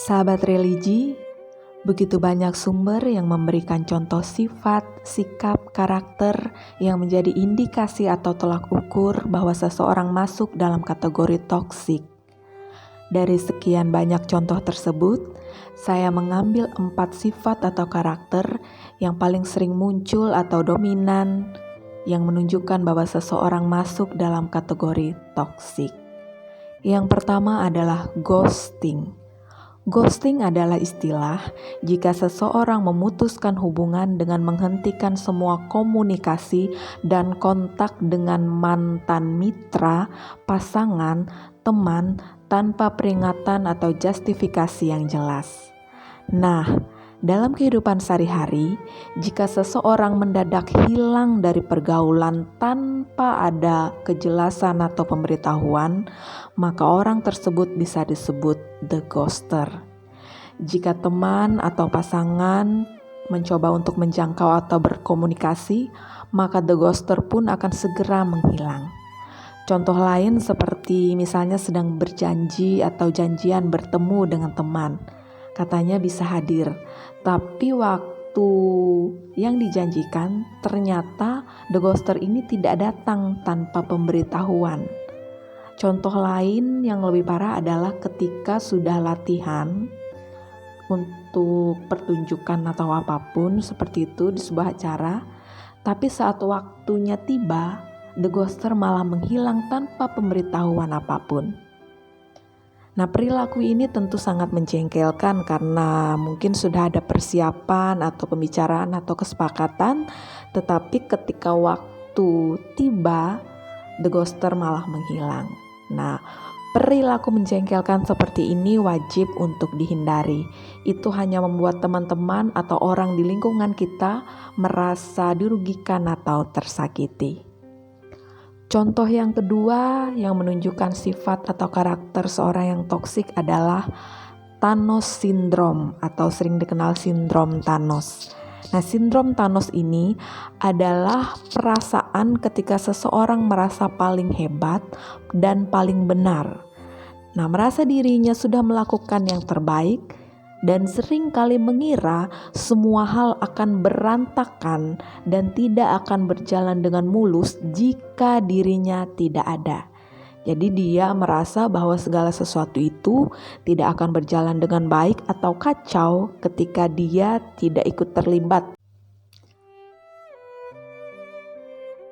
Sahabat religi, begitu banyak sumber yang memberikan contoh sifat, sikap, karakter yang menjadi indikasi atau tolak ukur bahwa seseorang masuk dalam kategori toksik. Dari sekian banyak contoh tersebut, saya mengambil 4 sifat atau karakter yang paling sering muncul atau dominan yang menunjukkan bahwa seseorang masuk dalam kategori toksik. Yang pertama adalah ghosting. Ghosting adalah istilah jika seseorang memutuskan hubungan dengan menghentikan semua komunikasi dan kontak dengan mantan mitra, pasangan, teman tanpa peringatan atau justifikasi yang jelas. Nah, dalam kehidupan sehari-hari, jika seseorang mendadak hilang dari pergaulan tanpa ada kejelasan atau pemberitahuan, maka orang tersebut bisa disebut the ghoster. Jika teman atau pasangan mencoba untuk menjangkau atau berkomunikasi, maka the ghoster pun akan segera menghilang. Contoh lain seperti misalnya sedang berjanji atau janjian bertemu dengan teman. Katanya bisa hadir, tapi waktu yang dijanjikan ternyata the ghoster ini tidak datang tanpa pemberitahuan. Contoh lain yang lebih parah adalah ketika sudah latihan untuk pertunjukan atau apapun seperti itu di sebuah acara, tapi saat waktunya tiba, the ghoster malah menghilang tanpa pemberitahuan apapun. Nah, perilaku ini tentu sangat menjengkelkan karena mungkin sudah ada persiapan atau pembicaraan atau kesepakatan, tetapi ketika waktu tiba, the ghoster malah menghilang. Nah, perilaku menjengkelkan seperti ini wajib untuk dihindari. Itu hanya membuat teman-teman atau orang di lingkungan kita merasa dirugikan atau tersakiti. Contoh yang kedua yang menunjukkan sifat atau karakter seorang yang toksik adalah Thanos Syndrome atau sering dikenal sindrom Thanos. Nah, sindrom Thanos ini adalah perasaan ketika seseorang merasa paling hebat dan paling benar. Nah, merasa dirinya sudah melakukan yang terbaik dan sering kali mengira semua hal akan berantakan dan tidak akan berjalan dengan mulus jika dirinya tidak ada. Jadi dia merasa bahwa segala sesuatu itu tidak akan berjalan dengan baik atau kacau ketika dia tidak ikut terlibat.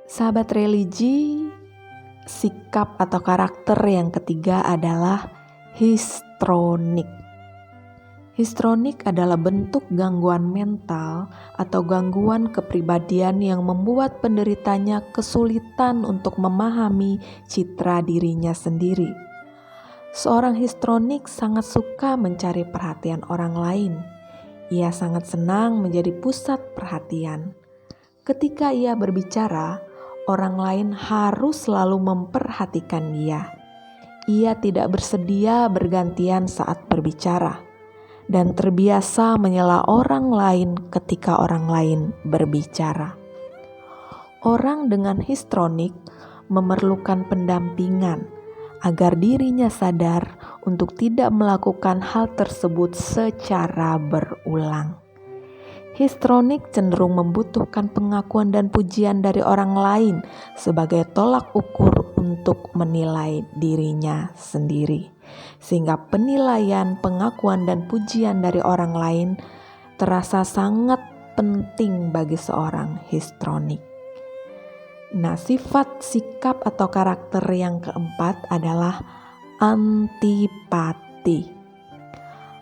Sahabat religi, sikap atau karakter yang ketiga adalah histrionik. Histrionik adalah bentuk gangguan mental atau gangguan kepribadian yang membuat penderitanya kesulitan untuk memahami citra dirinya sendiri. Seorang histrionik sangat suka mencari perhatian orang lain. Ia sangat senang menjadi pusat perhatian. Ketika ia berbicara, orang lain harus selalu memperhatikan dia. Ia tidak bersedia bergantian saat berbicara dan terbiasa menyela orang lain ketika orang lain berbicara. Orang dengan histrionik memerlukan pendampingan agar dirinya sadar untuk tidak melakukan hal tersebut secara berulang. Histrionik cenderung membutuhkan pengakuan dan pujian dari orang lain sebagai tolak ukur untuk menilai dirinya sendiri. Sehingga penilaian, pengakuan, dan pujian dari orang lain terasa sangat penting bagi seorang histrionik. Nah, sifat, sikap, atau karakter yang keempat adalah antipati.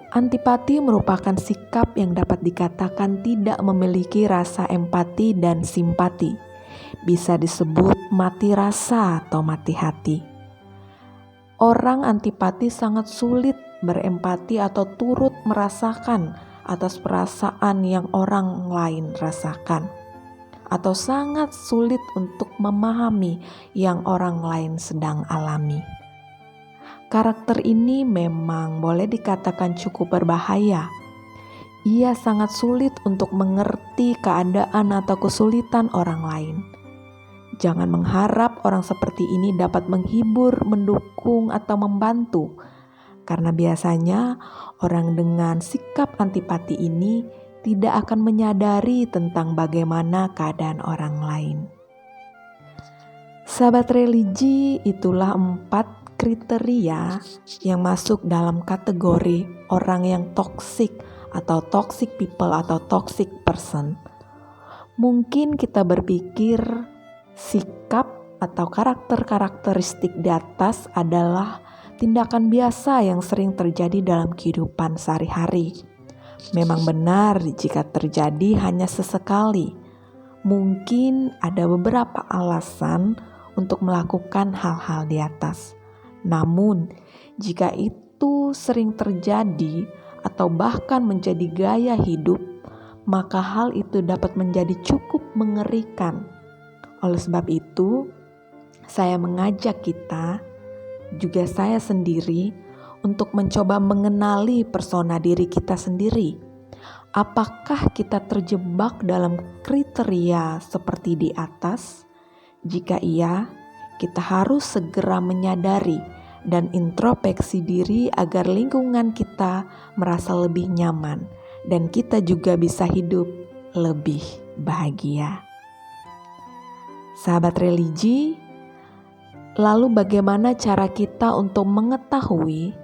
Antipati merupakan sikap yang dapat dikatakan tidak memiliki rasa empati dan simpati. Bisa disebut mati rasa atau mati hati. Orang antipati sangat sulit berempati atau turut merasakan atas perasaan yang orang lain rasakan, atau sangat sulit untuk memahami yang orang lain sedang alami. Karakter ini memang boleh dikatakan cukup berbahaya. Ia sangat sulit untuk mengerti keadaan atau kesulitan orang lain. Jangan mengharap orang seperti ini dapat menghibur, mendukung, atau membantu. Karena biasanya orang dengan sikap antipati ini tidak akan menyadari tentang bagaimana keadaan orang lain. Sahabat religi, itulah 4 kriteria yang masuk dalam kategori orang yang toksik atau toxic people atau toxic person. Mungkin kita berpikir sikap atau karakteristik di atas adalah tindakan biasa yang sering terjadi dalam kehidupan sehari-hari. Memang benar jika terjadi hanya sesekali. Mungkin ada beberapa alasan untuk melakukan hal-hal di atas. Namun, jika itu sering terjadi atau bahkan menjadi gaya hidup, maka hal itu dapat menjadi cukup mengerikan. Oleh sebab itu, saya mengajak kita, juga saya sendiri, untuk mencoba mengenali persona diri kita sendiri. Apakah kita terjebak dalam kriteria seperti di atas? Jika iya, kita harus segera menyadari dan introspeksi diri agar lingkungan kita merasa lebih nyaman dan kita juga bisa hidup lebih bahagia. Sahabat religi, lalu bagaimana cara kita untuk mengetahui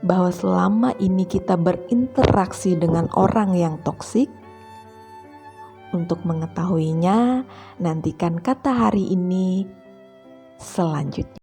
bahwa selama ini kita berinteraksi dengan orang yang toksik? Untuk mengetahuinya, nantikan kata hari ini selanjutnya.